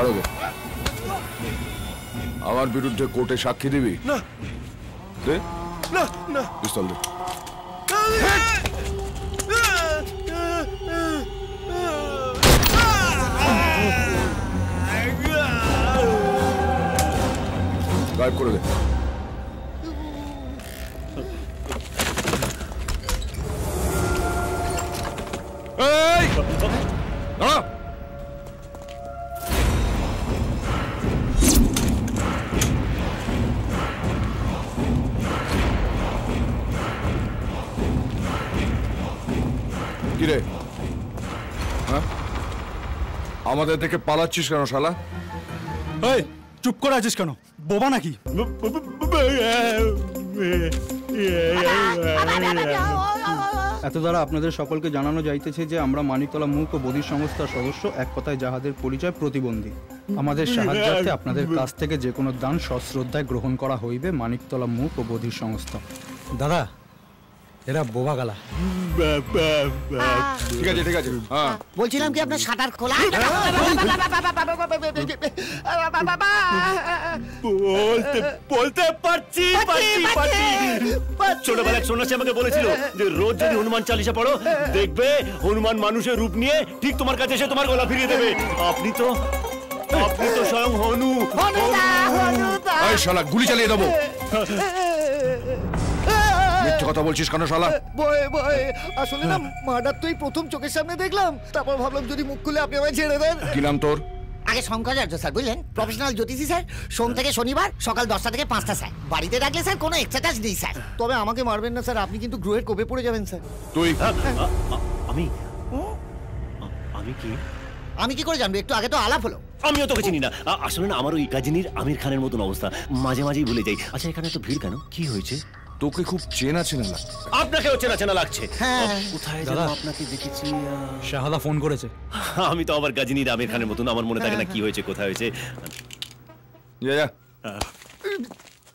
ছাড়ো গে। আমার বিরুদ্ধে কোর্টে সাক্ষী দিবি? না দে না না পিস্তল দে। গায়েব করে দে। এই দাঁড়া। কিরে, হ্যাঁ আমাদের থেকে পালাচ্ছিস কেন শালা? এই চুপ করে আছিস কেন, বোবা নাকি? এত দ্বারা আপনাদের সকলকে জানানো যাইতেছে যে আমরা মানিকতলা মুখ ও বধির সংস্থার সদস্য, এক কথায় যাহাদের পরিচয় প্রতিবন্ধী। আমাদের সাহায্যার্থে আপনাদের কাছ থেকে যে কোনো দান সশ্রদ্ধায় গ্রহণ করা হইবে মানিকতলা মুখ ও বধির সংস্থা। দাদা, এরা বোবা গালা। ঠিক আছে ঠিক আছে। হ্যাঁ বলছিলাম কি আপনার শাটার খোলা? বলতে পারছি। ছোটবেলায় সন্ন্যাসী আমাকে বলেছিল যে রোজ যদি হনুমান চালিসা পড়ো দেখবে হনুমান মানুষের রূপ নিয়ে ঠিক তোমার কাছে এসে তোমার গলা ফিরিয়ে দেবে। আপনি তো স্বয়ং হনু। এই শালা গুলি চালিয়ে দেবো। মিথ্যে কথা বলছিস কেন শালা? আসলে না মার্ডার তো এই প্রথম চোখের সামনে দেখলাম, তারপর ভাবলাম যদি মুখ খুলে আপনি আমায় ছেড়ে দেন। কি নাম তোর? আগে শঙ্করাচার্য স্যার, বুঝলেন, প্রফেশনাল জ্যোতিষী স্যার, সোম থেকে শনিবার সকাল 10টা থেকে 5টা স্যার। বাড়িতে রাখলে স্যার কোনো এক্সট্রা চার্জ নেই স্যার। তবে আমাকে মারবেন না স্যার, আপনি কিন্তু গ্রহের কোপে পড়ে যাবেন স্যার। তুই? আমি কি? আমি কি করে জানবো? একটু আগে তো আলাপ হলো। আমিও তোকে চিনি না। আসলে না আমার ওই কাজিনীর আমির খানের মতন অবস্থা, মাঝে মাঝেই ভুলে যাই। আচ্ছা এখানে তো ভিড় কেন, কি হয়েছে? তোকে খুব চেনা চেনা লাগছে। আপনাকেও চেনা চেনা লাগছে। হ্যাঁ কোথায় যেন আপনাকে দেখেছি। শাহাদা ফোন করেছে। আমি তো আবার গাজনীর আমির খানের মতন, আমার মনে থাকে না কি হয়েছে, কোথায় হয়েছে।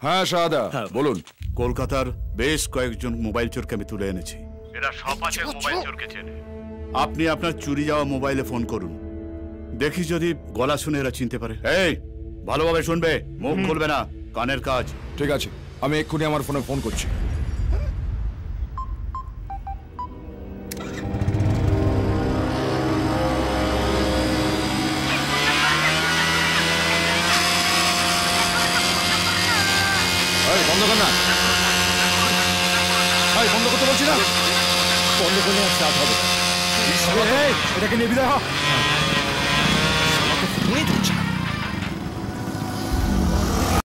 হ্যাঁ শাহাদা বলুন। কলকাতার বেশ কয়েকজন মোবাইল চোরকে আমি তুলে এনেছি। এরা সব আছে মোবাইল চোরকে চেনে। আপনি আপনার চুরি যাওয়া মোবাইলে ফোন করুন, দেখি যদি গলা শুনে এরা চিনতে পারে। এই ভালোভাবে শুনবে, মুখ খুলবে না, কানের কাজ। ঠিক আছে, আমি এক্ষুনি আমার ফোনে ফোন করছি। বন্ধ কর না, বন্ধ করতে বলছি না। বন্ধ করলে আর রাত হবে। এটাকে নিয়ে বিদায় হ। আমাকে ফোনে দিচ্ছে।